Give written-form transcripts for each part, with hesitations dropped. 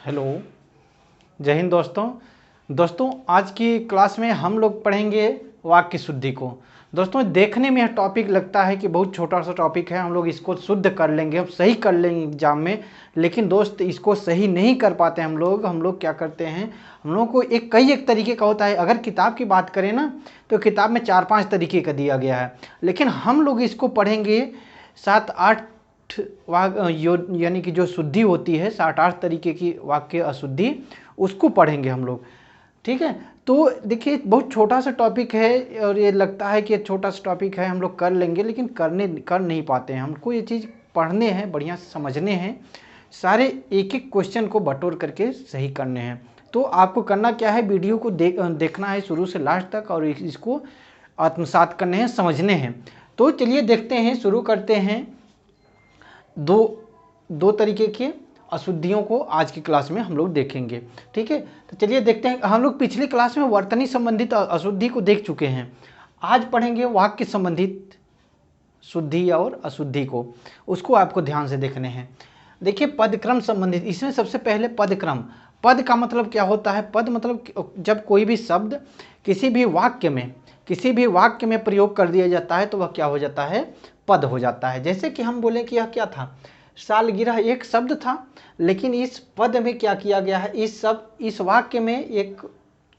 Hello, जय हिंद दोस्तों आज की क्लास में हम लोग पढ़ेंगे वाक्य शुद्धि को। दोस्तों देखने में यह टॉपिक लगता है कि बहुत छोटा सा टॉपिक है, हम लोग इसको शुद्ध कर लेंगे, हम सही कर लेंगे एग्जाम में। लेकिन दोस्त इसको सही नहीं कर पाते हम लोग क्या करते हैं, हम लोगों को एक तरीके का होता है। अगर किताब की बात करें ना तो किताब में 4-5 तरीके का दिया गया है, लेकिन हम लोग इसको पढ़ेंगे 7-8 यानी कि जो शुद्धि होती है 7-8 तरीके की वाक्य अशुद्धि, उसको पढ़ेंगे हम लोग। ठीक है, तो देखिए बहुत छोटा सा टॉपिक है और ये लगता है कि छोटा सा टॉपिक है, हम लोग कर लेंगे, लेकिन कर नहीं पाते हैं। हमको ये चीज़ पढ़ने हैं, बढ़िया से समझने हैं, सारे एक एक क्वेश्चन को बटोर करके सही करने हैं। तो आपको करना क्या है, वीडियो को देखना है शुरू से लास्ट तक और इसको आत्मसात करने हैं, समझने हैं। तो चलिए देखते हैं, शुरू करते हैं। दो तरीके के अशुद्धियों को आज की क्लास में हम लोग देखेंगे। ठीक है, तो चलिए देखते हैं। हम लोग पिछली क्लास में वर्तनी संबंधित अशुद्धि को देख चुके हैं, आज पढ़ेंगे वाक्य संबंधित शुद्धि और अशुद्धि को, उसको आपको ध्यान से देखने हैं। देखिए पदक्रम संबंधित, इसमें सबसे पहले पदक्रम। पद का मतलब क्या होता है? पद मतलब जब कोई भी शब्द किसी भी वाक्य में प्रयोग कर दिया जाता है तो वह क्या हो जाता है? पद हो जाता है। जैसे कि हम बोले कि यह क्या था, सालगिरह एक शब्द था, लेकिन इस पद में क्या किया गया है, इस वाक्य में एक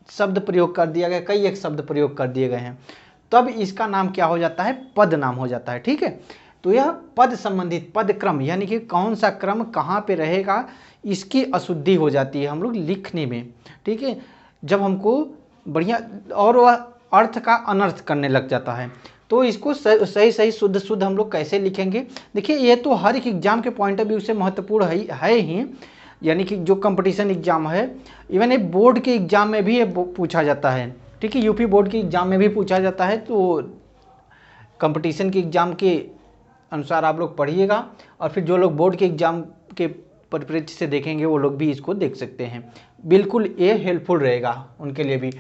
शब्द प्रयोग कर दिया गया, कई एक शब्द प्रयोग कर दिए गए हैं, तब इसका नाम क्या हो जाता है? पद नाम हो जाता है। ठीक है, तो यह पद संबंधित पदक्रम, यानी कि कौन सा क्रम कहाँ पे रहेगा, इसकी अशुद्धि हो जाती है हम लोग लिखने में। ठीक है, जब हमको बढ़िया और वह अर्थ का अनर्थ करने लग जाता है, तो इसको सही शुद्ध हम लोग कैसे लिखेंगे? देखिए ये तो हर एक एग्जाम के पॉइंट ऑफ व्यू से महत्वपूर्ण है ही, यानी कि जो कंपटीशन एग्जाम है, इवन एक बोर्ड के एग्जाम में भी ये पूछा जाता है। ठीक है, यूपी बोर्ड के एग्जाम में भी पूछा जाता है। तो कंपटीशन के एग्जाम के अनुसार आप लोग पढ़िएगा, और फिर जो लोग बोर्ड के एग्जाम के परिप्रेक्ष्य से देखेंगे वो लोग भी इसको देख सकते हैं, बिल्कुल ये हेल्पफुल रहेगा उनके लिए भी।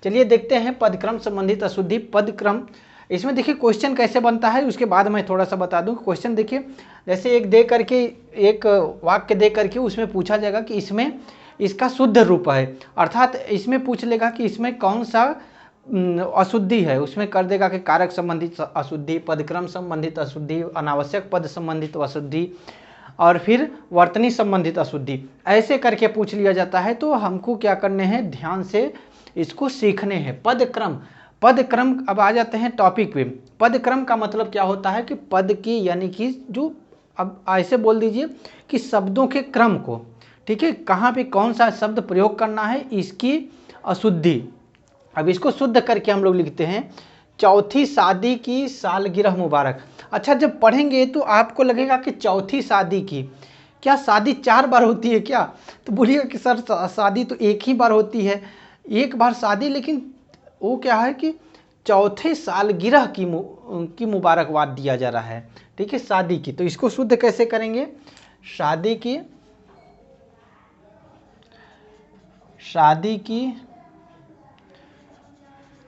चलिए देखते हैं पदक्रम संबंधित अशुद्धि। पदक्रम, इसमें देखिए क्वेश्चन कैसे बनता है उसके बाद मैं थोड़ा सा बता दूं। क्वेश्चन देखिए, जैसे एक वाक्य दे करके उसमें पूछा जाएगा कि इसमें इसका शुद्ध रूप है, अर्थात इसमें पूछ लेगा कि इसमें कौन सा अशुद्धि है, उसमें कर देगा कि कारक संबंधित अशुद्धि, पदक्रम संबंधित अशुद्धि, अनावश्यक पद संबंधित अशुद्धि, और फिर वर्तनी संबंधित अशुद्धि, ऐसे करके पूछ लिया जाता है। तो हमको क्या करने हैं, ध्यान से इसको सीखने हैं। पदक्रम, अब आ जाते हैं टॉपिक पे। पदक्रम का मतलब क्या होता है कि पद की, यानी कि जो, अब ऐसे बोल दीजिए कि शब्दों के क्रम को, ठीक है, कहाँ पे कौन सा शब्द प्रयोग करना है, इसकी अशुद्धि। अब इसको शुद्ध करके हम लोग लिखते हैं, चौथी शादी की सालगिरह मुबारक। अच्छा, जब पढ़ेंगे तो आपको लगेगा कि चौथी शादी की, क्या शादी 4 बार होती है क्या? तो बोलिएगा कि सर शादी तो एक ही बार होती है, एक बार शादी, लेकिन वो क्या है कि चौथे सालगिरह की मुबारकबाद दिया जा रहा है। ठीक है, शादी की, तो इसको शुद्ध कैसे करेंगे? शादी की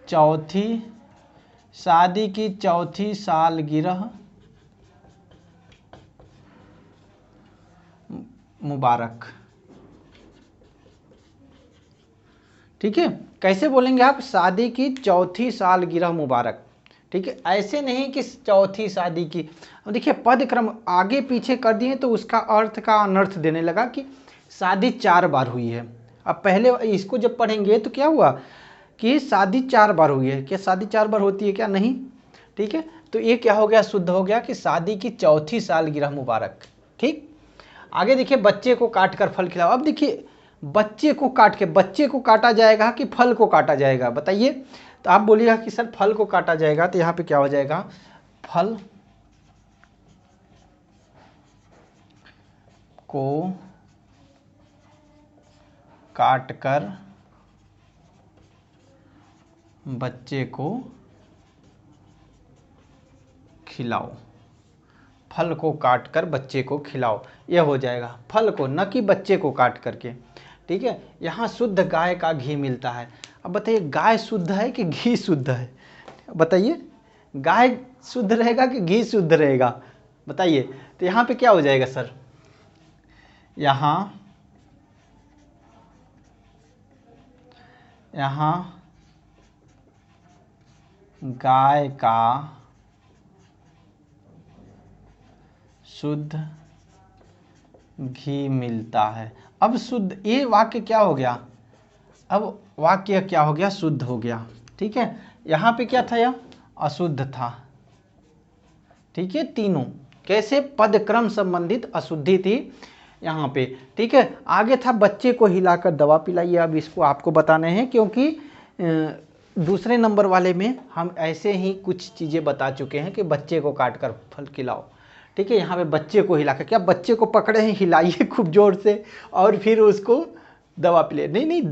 चौथी सालगिरह मुबारक। ठीक है, कैसे बोलेंगे आप? शादी की चौथी सालगिरह मुबारक। ठीक है, ऐसे नहीं कि चौथी शादी की। अब देखिए पद क्रम आगे पीछे कर दिए तो उसका अर्थ का अनर्थ देने लगा कि शादी 4 बार हुई है। अब पहले इसको जब पढ़ेंगे तो क्या हुआ कि शादी 4 बार हुई है, क्या शादी 4 बार होती है क्या? नहीं। ठीक है, तो ये क्या हो गया, शुद्ध हो गया कि शादी की चौथी सालगिरह मुबारक। ठीक, आगे देखिए, बच्चे को काट कर फल खिलाओ। अब देखिए बच्चे को काटा जाएगा कि फल को काटा जाएगा, बताइए? तो आप बोलिएगा कि सर फल को काटा जाएगा, तो यहाँ पे क्या हो जाएगा, फल को काटकर बच्चे को खिलाओ। फल को काटकर बच्चे को खिलाओ, यह हो जाएगा, फल को, न कि बच्चे को काट करके। ठीक है, यहाँ शुद्ध गाय का घी मिलता है। अब बताइए गाय शुद्ध है कि घी शुद्ध है? बताइए, गाय शुद्ध रहेगा कि घी शुद्ध रहेगा? बताइए। तो यहाँ पे क्या हो जाएगा सर, यहाँ यहाँ गाय का शुद्ध घी मिलता है। अब शुद्ध, ये वाक्य क्या हो गया, अब वाक्य क्या हो गया, शुद्ध हो गया। ठीक है, यहाँ पे क्या था, यह अशुद्ध था। ठीक है, तीनों कैसे पदक्रम संबंधित अशुद्धि थी यहाँ पे। ठीक है, आगे था बच्चे को हिलाकर दवा पिलाइए। अब इसको आपको बताने हैं, क्योंकि दूसरे नंबर वाले में हम ऐसे ही कुछ चीज़ें बता चुके हैं कि बच्चे को काट कर फल खिलाओ। ठीक है, यहाँ पे बच्चे को हिलाकर, क्या बच्चे को पकड़े हैं, हिलाइए खूब जोर से और फिर उसको दवा पिलाइए। नहीं नहीं,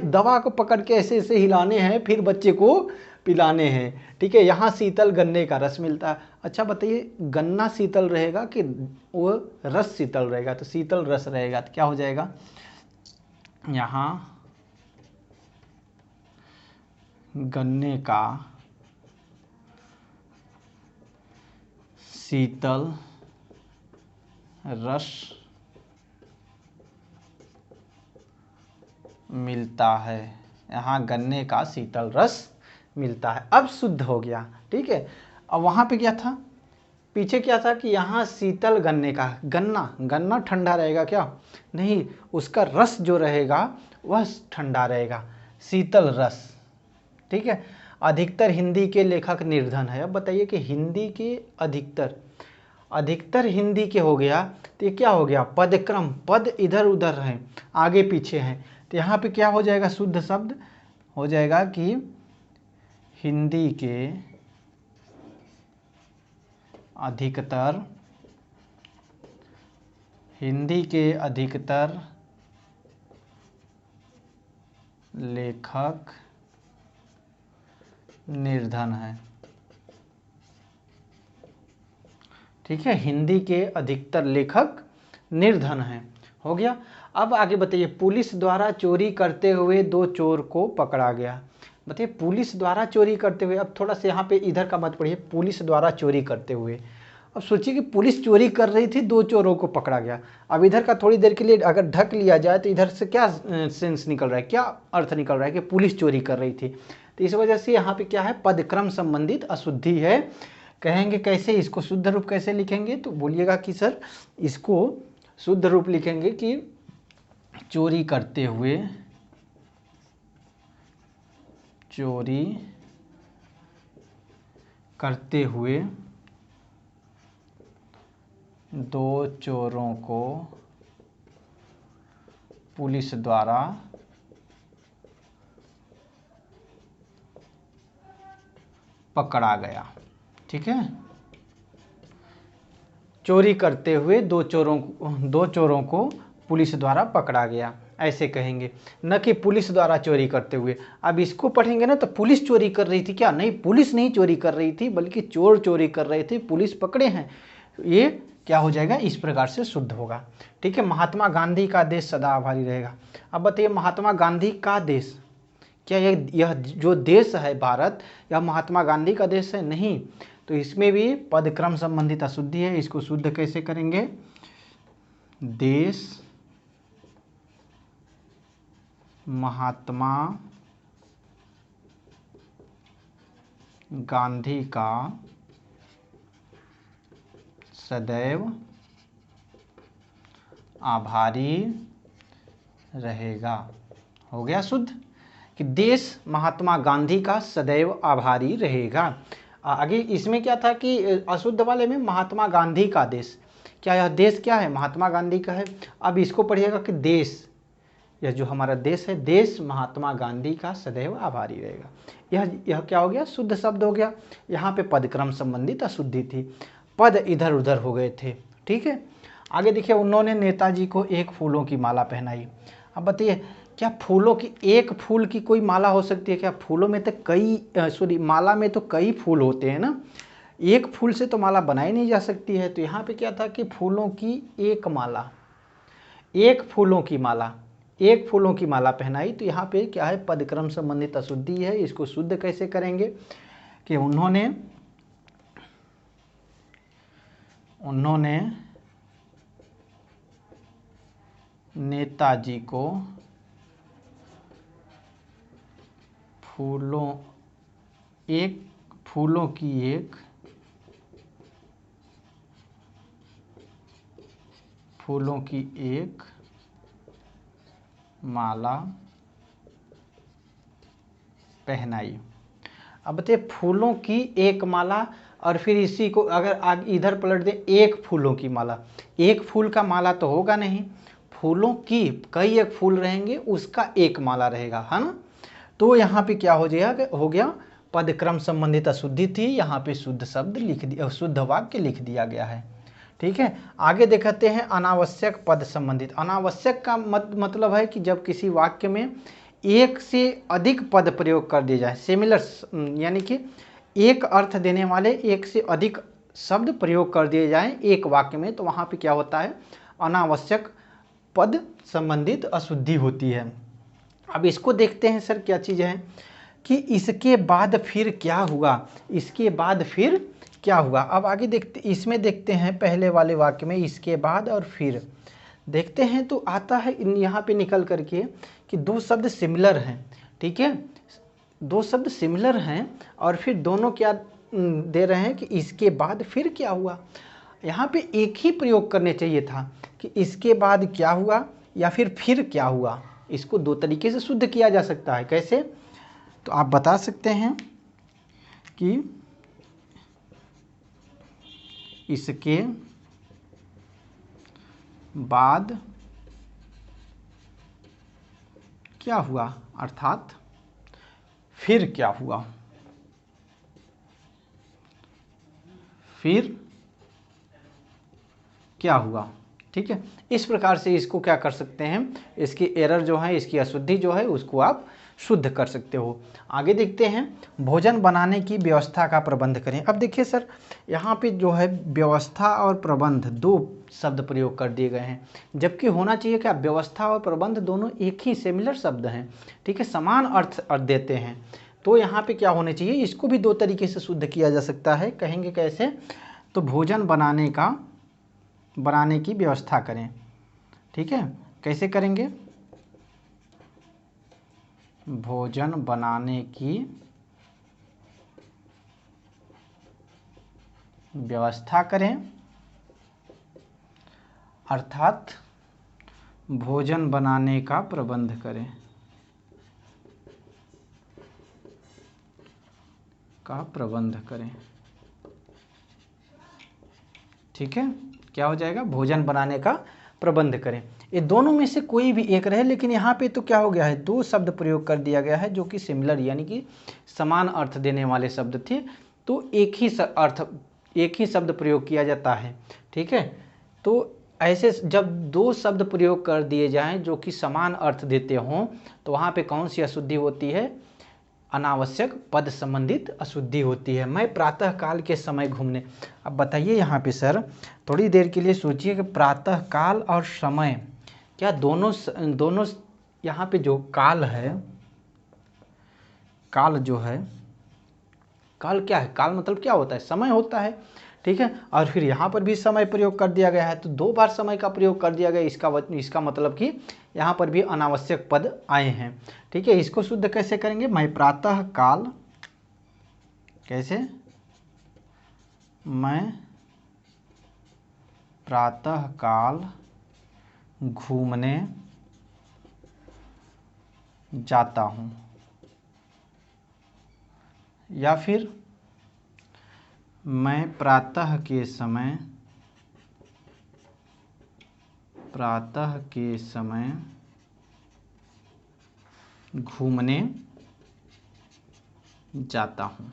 दवा को पकड़ के ऐसे ऐसे हिलाने हैं, फिर बच्चे को पिलाने हैं। ठीक है, यहाँ शीतल गन्ने का रस मिलता है। अच्छा बताइए, गन्ना शीतल रहेगा कि वो रस शीतल रहेगा? तो शीतल रस रहेगा, तो क्या हो जाएगा, यहाँ गन्ने का शीतल रस मिलता है, यहाँ गन्ने का शीतल रस मिलता है। अब शुद्ध हो गया। ठीक है, अब वहाँ पे क्या था, पीछे क्या था कि यहाँ शीतल गन्ने का, गन्ना ठंडा रहेगा क्या? नहीं, उसका रस जो रहेगा वह ठंडा रहेगा, शीतल रस। ठीक है, अधिकतर हिंदी के लेखक निर्धन है। अब बताइए कि हिंदी के अधिकतर हिंदी के हो गया, तो ये क्या हो गया, पदक्रम, पद इधर उधर हैं, आगे पीछे हैं। तो यहाँ पे क्या हो जाएगा, शुद्ध शब्द हो जाएगा कि हिंदी के अधिकतर लेखक निर्धन है। ठीक है, हिंदी के अधिकतर लेखक निर्धन हैं, हो गया। अब आगे बताइए, पुलिस द्वारा चोरी करते हुए 2 चोर को पकड़ा गया। बताइए, पुलिस द्वारा चोरी करते हुए, अब थोड़ा सा यहाँ पे इधर का मत पढ़िए, पुलिस द्वारा चोरी करते हुए। अब सोचिए कि पुलिस चोरी कर रही थी, 2 चोरों को पकड़ा गया। अब इधर का थोड़ी देर के लिए अगर ढक लिया जाए तो इधर से क्या सेंस निकल रहा है, क्या अर्थ निकल रहा है कि पुलिस चोरी कर रही थी। तो इस वजह से यहाँ पे क्या है, पदक्रम संबंधित अशुद्धि है। कहेंगे कैसे, इसको शुद्ध रूप कैसे लिखेंगे, तो बोलिएगा कि सर इसको शुद्ध रूप लिखेंगे कि चोरी करते हुए 2 चोरों को पुलिस द्वारा पकड़ा गया। ठीक है, चोरी करते हुए 2 चोरों को पुलिस द्वारा पकड़ा गया, ऐसे कहेंगे, न कि पुलिस द्वारा चोरी करते हुए। अब इसको पढ़ेंगे ना तो पुलिस चोरी कर रही थी क्या? नहीं, पुलिस नहीं चोरी कर रही थी, बल्कि चोर चोरी कर रहे थे, पुलिस पकड़े हैं। ये क्या हो जाएगा, इस प्रकार से शुद्ध होगा। ठीक है, महात्मा गांधी का देश सदा आभारी रहेगा। अब बताइए, महात्मा गांधी का देश, क्या यह जो देश है भारत, यह महात्मा गांधी का देश है? नहीं, तो इसमें भी पदक्रम संबंधित अशुद्धि है। इसको शुद्ध कैसे करेंगे, देश महात्मा गांधी का सदैव आभारी रहेगा। हो गया शुद्ध, कि देश महात्मा गांधी का सदैव आभारी रहेगा। आगे इसमें क्या था कि अशुद्ध वाले में महात्मा गांधी का देश, क्या यह देश क्या है, महात्मा गांधी का है। अब इसको पढ़िएगा कि देश, यह जो हमारा देश है, देश महात्मा गांधी का सदैव आभारी रहेगा। यह क्या हो गया, शुद्ध शब्द हो गया। यहाँ पे पदक्रम संबंधित अशुद्धि थी, पद इधर उधर हो गए थे। ठीक है, आगे देखिए, उन्होंने नेताजी को 1 फूलों की माला पहनाई। अब बताइए, क्या फूलों की, एक फूल की कोई माला हो सकती है क्या? फूलों में तो माला में तो कई फूल होते हैं ना, एक फूल से तो माला बनाई नहीं जा सकती है। तो यहाँ पे क्या था कि फूलों की एक माला, एक फूलों की माला पहनाई। तो यहाँ पे क्या है, पदक्रम संबंधित अशुद्धि है। इसको शुद्ध कैसे करेंगे कि उन्होंने नेताजी को फूलों की एक माला पहनाई। अब बताइए फूलों की एक माला, और फिर इसी को अगर आगे इधर पलट दे, एक फूलों की माला। एक फूल का माला तो होगा नहीं, फूलों की कई एक फूल रहेंगे, उसका एक माला रहेगा, है ना। तो यहाँ पे क्या हो गया, पदक्रम संबंधित अशुद्धि थी, यहाँ पे शुद्ध शब्द लिख दिया, शुद्ध वाक्य लिख दिया गया है। ठीक है, आगे देखते हैं अनावश्यक पद संबंधित। अनावश्यक का मतलब है कि जब किसी वाक्य में एक से अधिक पद प्रयोग कर दिए जाए, सिमिलर, यानी कि एक अर्थ देने वाले एक से अधिक शब्द प्रयोग कर दिए जाएं एक वाक्य में, तो वहाँ पे क्या होता है, अनावश्यक पद संबंधित अशुद्धि होती है। अब इसको देखते हैं सर क्या चीज़ है कि इसके बाद फिर क्या हुआ, इसके बाद फिर क्या हुआ। अब आगे देखते, इसमें देखते हैं पहले वाले वाक्य में इसके बाद और फिर देखते हैं, तो आता है यहाँ पे निकल करके कि दो शब्द सिमिलर हैं। ठीक है, दो शब्द सिमिलर हैं और फिर दोनों क्या दे रहे हैं कि इसके बाद फिर क्या हुआ। यहाँ पे एक ही प्रयोग करने चाहिए था कि इसके बाद क्या हुआ या फिर क्या हुआ। इसको दो तरीके से शुद्ध किया जा सकता है। कैसे, तो आप बता सकते हैं कि इसके बाद क्या हुआ, अर्थात फिर क्या हुआ, फिर क्या हुआ। ठीक है, इस प्रकार से इसको क्या कर सकते हैं, इसकी एरर जो है, इसकी अशुद्धि जो है, उसको आप शुद्ध कर सकते हो। आगे देखते हैं भोजन बनाने की व्यवस्था का प्रबंध करें। अब देखिए सर, यहाँ पे जो है व्यवस्था और प्रबंध दो शब्द प्रयोग कर दिए गए हैं, जबकि होना चाहिए क्या, व्यवस्था और प्रबंध दोनों एक ही सिमिलर शब्द हैं। ठीक है, समान अर्थ देते हैं। तो यहाँ पे क्या होने चाहिए, इसको भी दो तरीके से शुद्ध किया जा सकता है। कहेंगे कैसे, तो भोजन बनाने की व्यवस्था करें। ठीक है, कैसे करेंगे, भोजन बनाने की व्यवस्था करें, अर्थात भोजन बनाने का प्रबंध करें, ठीक है, क्या हो जाएगा, भोजन बनाने का प्रबंध करें। ये दोनों में से कोई भी एक रहे, लेकिन यहाँ पे तो क्या हो गया है, दो शब्द प्रयोग कर दिया गया है जो कि सिमिलर यानी कि समान अर्थ देने वाले शब्द थे। तो एक ही शब्द प्रयोग किया जाता है। ठीक है, तो ऐसे जब दो शब्द प्रयोग कर दिए जाएं जो कि समान अर्थ देते हों, तो वहाँ पे कौन सी अशुद्धि होती है, अनावश्यक पद संबंधित अशुद्धि होती है। मैं प्रातः काल के समय घूमने। अब बताइए यहाँ पे सर, थोड़ी देर के लिए सोचिए कि प्रातः काल और समय, क्या दोनों यहाँ पे जो काल है, काल जो है, काल क्या है, काल मतलब क्या होता है, समय होता है। ठीक है, और फिर यहाँ पर भी समय प्रयोग कर दिया गया है, तो दो बार समय का प्रयोग कर दिया गया, इसका मतलब कि यहाँ पर भी अनावश्यक पद आए हैं। ठीक है, इसको शुद्ध कैसे करेंगे, मैं प्रातः काल, कैसे, मैं प्रातः काल घूमने जाता हूँ, या फिर मैं प्रातः के समय घूमने जाता हूँ।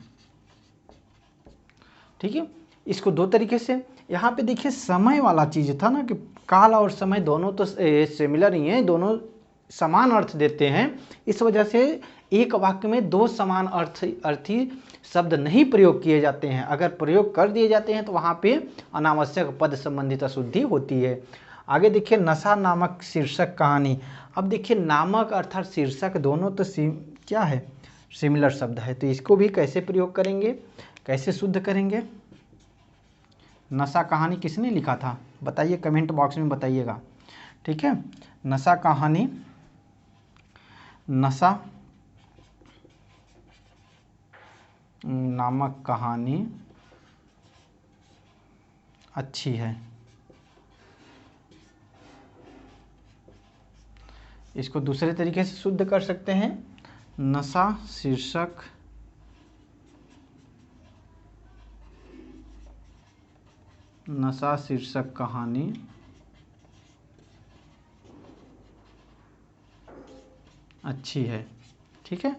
ठीक है, इसको दो तरीके से, यहाँ पे देखिए समय वाला चीज़ था ना कि काल और समय दोनों तो सिमिलर ही हैं, दोनों समान अर्थ देते हैं। इस वजह से एक वाक्य में दो समान अर्थी शब्द नहीं प्रयोग किए जाते हैं। अगर प्रयोग कर दिए जाते हैं तो वहाँ पे अनावश्यक पद संबंधित अशुद्धि होती है। आगे देखिए नशा नामक शीर्षक कहानी। अब देखिए नामक अर्थात शीर्षक दोनों तो क्या है, सिमिलर शब्द है। तो इसको भी कैसे प्रयोग करेंगे, कैसे शुद्ध करेंगे। नशा कहानी किसने लिखा था बताइए, कमेंट बॉक्स में बताइएगा। ठीक है, नशा कहानी, नशा नामक कहानी अच्छी है। इसको दूसरे तरीके से शुद्ध कर सकते हैं, नशा शीर्षक कहानी अच्छी है। ठीक है,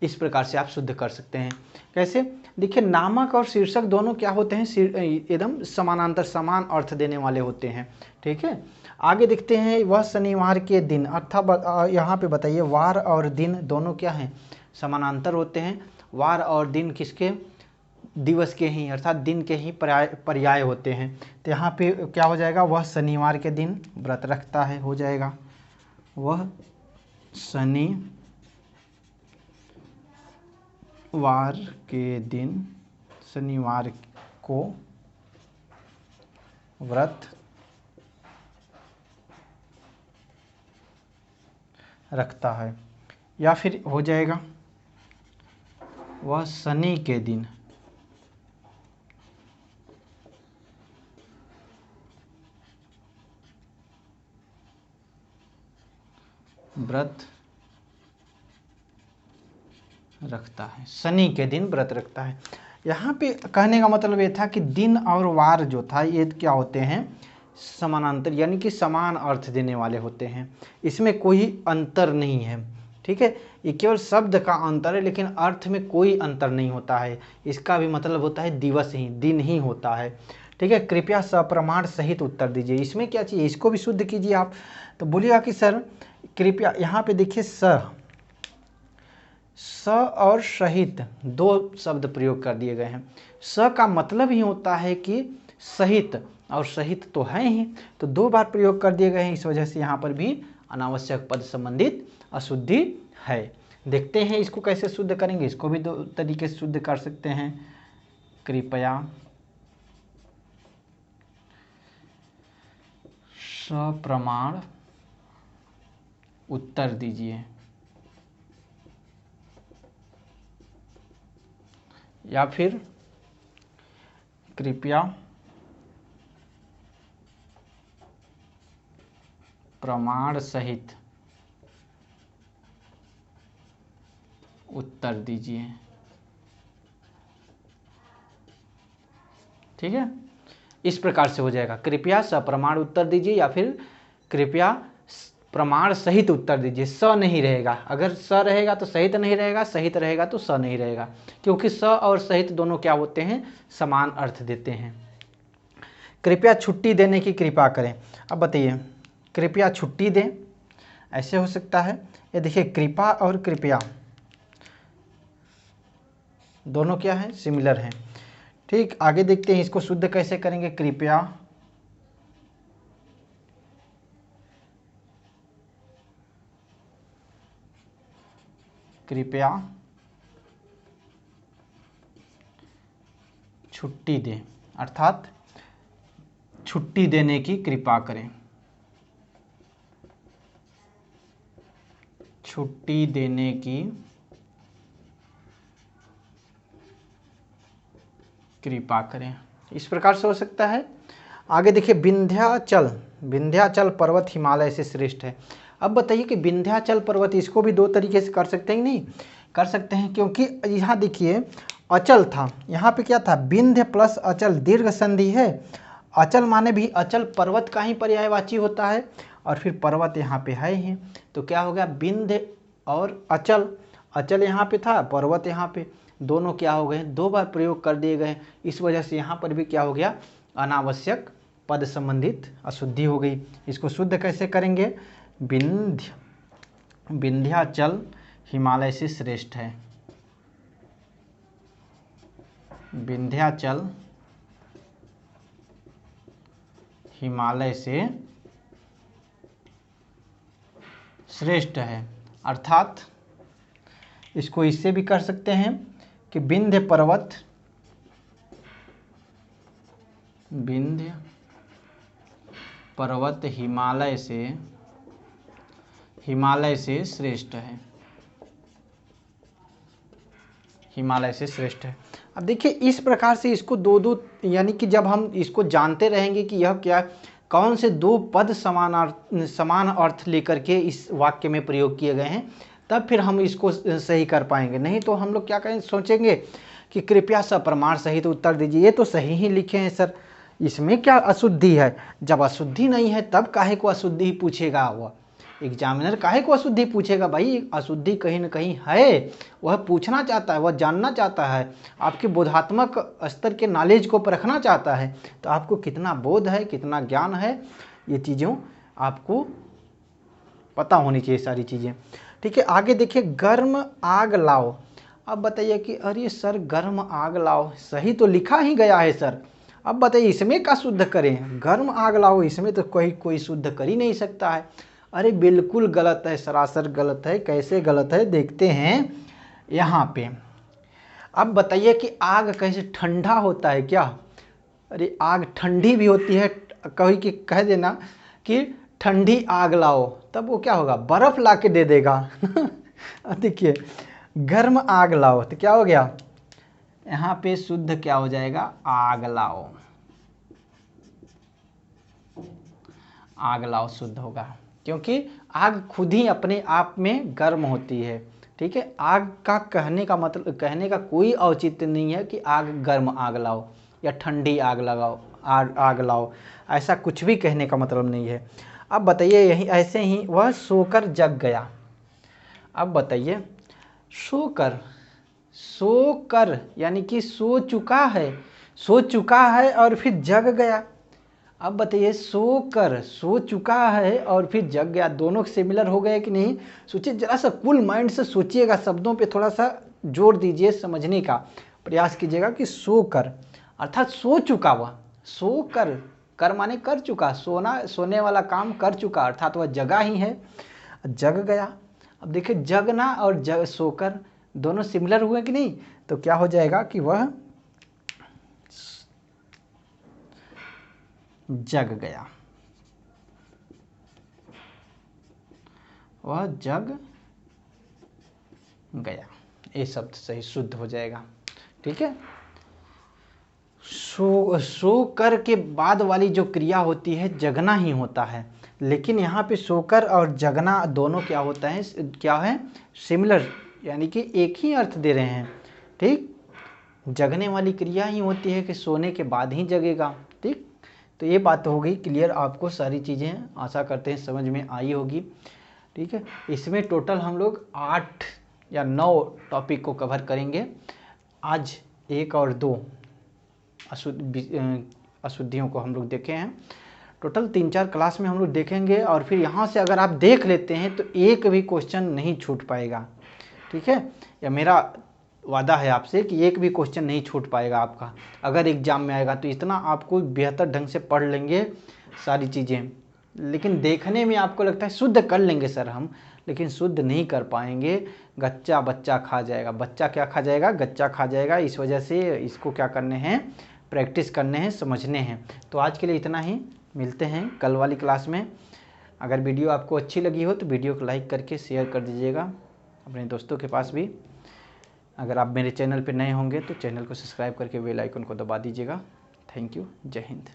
इस प्रकार से आप शुद्ध कर सकते हैं। कैसे? देखिए, नामक और शीर्षक दोनों क्या होते हैं, एकदम समानांतर, समान अर्थ देने वाले होते हैं। ठीक है, आगे देखते हैं, वह शनिवार के दिन, अर्थात यहाँ पे बताइए, वार और दिन दोनों क्या हैं, समानांतर होते हैं। वार और दिन किसके? दिवस के ही, अर्थात दिन के ही पर्याय होते हैं। तो यहाँ पे क्या हो जाएगा, वह शनिवार के दिन व्रत रखता है, हो जाएगा वह शनिवार के दिन, शनिवार को व्रत रखता है। या फिर हो जाएगा, वह शनि के दिन व्रत रखता है, शनि के दिन व्रत रखता है। यहाँ पे कहने का मतलब ये था कि दिन और वार जो था, ये क्या होते हैं, समानांतर, यानी कि समान अर्थ देने वाले होते हैं। इसमें कोई अंतर नहीं है। ठीक है, ये केवल शब्द का अंतर है, लेकिन अर्थ में कोई अंतर नहीं होता है। इसका भी मतलब होता है दिवस ही, दिन ही होता है। ठीक है, कृपया सप्रमाण सहित उत्तर दीजिए। इसमें क्या चाहिए, इसको भी शुद्ध कीजिए आप। तो बोलिएगा कि सर कृपया, यहाँ पे देखिए स और सहित दो शब्द प्रयोग कर दिए गए हैं। स का मतलब ही होता है कि सहित, और सहित तो है ही, तो दो बार प्रयोग कर दिए गए हैं, इस वजह से यहाँ पर भी अनावश्यक पद संबंधित अशुद्धि है। देखते हैं इसको कैसे शुद्ध करेंगे। इसको भी दो तरीके से शुद्ध कर सकते हैं। कृपया सप्रमाण उत्तर दीजिए, या फिर कृपया प्रमाण सहित उत्तर दीजिए। ठीक है, इस प्रकार से हो जाएगा, कृपया सप्रमाण उत्तर दीजिए, या फिर कृपया प्रमाण सहित उत्तर दीजिए। स नहीं रहेगा, अगर स रहेगा तो सहित नहीं रहेगा, सहित रहेगा तो स नहीं रहेगा, क्योंकि स और सहित दोनों क्या होते हैं, समान अर्थ देते हैं। कृपया छुट्टी देने की कृपा करें। अब बताइए, कृपया छुट्टी दें, ऐसे हो सकता है। ये देखिए, कृपा और कृपया दोनों क्या हैं, सिमिलर हैं। ठीक, आगे देखते हैं इसको शुद्ध कैसे करेंगे। कृपया छुट्टी दें, अर्थात छुट्टी देने की कृपा करें, छुट्टी देने की कृपा करें, इस प्रकार से हो सकता है। आगे देखिए, विंध्याचल पर्वत हिमालय से श्रेष्ठ है। अब बताइए कि विंध्याचल पर्वत, इसको भी दो तरीके से कर सकते हैं, नहीं कर सकते हैं, क्योंकि यहाँ देखिए अचल था, यहाँ पे क्या था, विंध्य प्लस अचल, दीर्घ संधि है। अचल माने भी अचल पर्वत का ही पर्यायवाची होता है, और फिर पर्वत यहाँ पे है ही, तो क्या हो गया, विंध्य और अचल, अचल यहाँ पे था, पर्वत यहाँ पे, दोनों क्या हो गए, दो बार प्रयोग कर दिए गए। इस वजह से यहाँ पर भी क्या हो गया, अनावश्यक पद संबंधित अशुद्धि हो गई। इसको शुद्ध कैसे करेंगे, विंध्याचल हिमालय से श्रेष्ठ है, विंध्याचल हिमालय से श्रेष्ठ है। अर्थात इसको इससे भी कर सकते हैं कि विंध्य पर्वत हिमालय से श्रेष्ठ है, हिमालय से श्रेष्ठ है। अब देखिए इस प्रकार से इसको दो दो, यानी कि जब हम इसको जानते रहेंगे कि यह क्या, कौन से दो पद समान अर्थ लेकर के इस वाक्य में प्रयोग किए गए हैं, तब फिर हम इसको सही कर पाएंगे। नहीं तो हम लोग क्या करें, सोचेंगे कि कृपया सप्रमाण सहित उत्तर दीजिए, ये तो सही ही लिखे हैं सर, इसमें क्या अशुद्धि है। जब अशुद्धि नहीं है तब काहे को अशुद्धि पूछेगा, वह एग्जामिनर काहे को अशुद्धि पूछेगा। भाई अशुद्धि कहीं ना कहीं है, वह पूछना चाहता है, वह जानना चाहता है, आपके बोधात्मक स्तर के नॉलेज को परखना चाहता है। तो आपको कितना बोध है, कितना ज्ञान है, ये चीज़ों आपको पता होनी चाहिए सारी चीज़ें। ठीक है, आगे देखिए, गर्म आग लाओ। अब बताइए कि अरे सर गर्म आग लाओ, सही तो लिखा ही गया है सर, अब बताइए इसमें क्या शुद्ध करें, गर्म आग लाओ, इसमें तो कोई शुद्ध कर ही नहीं सकता है। अरे बिल्कुल गलत है, सरासर गलत है। कैसे गलत है देखते हैं यहाँ पे। अब बताइए कि आग कैसे ठंडा होता है क्या, अरे आग ठंडी भी होती है। कहीं कि कह देना कि ठंडी आग लाओ, तब वो क्या होगा, बर्फ ला के दे देगा। देखिए गर्म आग लाओ तो क्या हो गया, यहाँ पे शुद्ध क्या हो जाएगा, आग लाओ, आग लाओ शुद्ध होगा, क्योंकि आग खुद ही अपने आप में गर्म होती है। ठीक है, आग का कहने का मतलब, कहने का कोई औचित्य नहीं है कि आग गर्म आग लाओ या ठंडी आग लगाओ, आग लाओ, ऐसा कुछ भी कहने का मतलब नहीं है। अब बताइए यही ऐसे ही वह सोकर जग गया। अब बताइए सोकर, सोकर यानी कि सो चुका है और फिर जग गया। अब बताइए सोकर, सो चुका है और फिर जग गया, दोनों सिमिलर हो गए कि नहीं। सोचिए जरा सा, कूल माइंड से सोचिएगा, शब्दों पे थोड़ा सा जोर दीजिए, समझने का प्रयास कीजिएगा कि सोकर अर्थात सो चुका, वह सोकर, कर माने कर चुका, सोना, सोने वाला काम कर चुका, अर्थात वह जगा ही है, जग गया। अब देखिए जगना और सोकर दोनों सिमिलर हुए कि नहीं, तो क्या हो जाएगा कि वह जग गया, वह जग गया, ये शब्द सही शुद्ध हो जाएगा। ठीक है, सो कर के बाद वाली जो क्रिया होती है जगना ही होता है, लेकिन यहाँ पे सोकर और जगना दोनों क्या होता है, क्या है, सिमिलर, यानी कि एक ही अर्थ दे रहे हैं। ठीक, जगने वाली क्रिया ही होती है कि सोने के बाद ही जगेगा। ठीक, तो ये बात हो गई क्लियर, आपको सारी चीज़ें आशा करते हैं समझ में आई होगी। ठीक है, इसमें टोटल हम लोग 8 या 9 टॉपिक को कवर करेंगे। आज 1 और 2 अशुद्धियों को हम लोग देखे हैं, टोटल 3-4 क्लास में हम लोग देखेंगे। और फिर यहाँ से अगर आप देख लेते हैं तो एक भी क्वेश्चन नहीं छूट पाएगा। ठीक है, या मेरा वादा है आपसे कि एक भी क्वेश्चन नहीं छूट पाएगा आपका, अगर एग्जाम में आएगा तो इतना आपको बेहतर ढंग से पढ़ लेंगे सारी चीज़ें। लेकिन देखने में आपको लगता है शुद्ध कर लेंगे सर हम, लेकिन शुद्ध नहीं कर पाएंगे, गच्चा बच्चा खा जाएगा। बच्चा क्या खा जाएगा, गच्चा खा जाएगा। इस वजह से इसको क्या करने हैं, प्रैक्टिस करने हैं, समझने हैं। तो आज के लिए इतना ही, मिलते हैं कल वाली क्लास में। अगर वीडियो आपको अच्छी लगी हो तो वीडियो को लाइक करके शेयर कर दीजिएगा अपने दोस्तों के पास भी। अगर आप मेरे चैनल पर नए होंगे तो चैनल को सब्सक्राइब करके बेल आइकन को दबा दीजिएगा। थैंक यू, जय हिंद।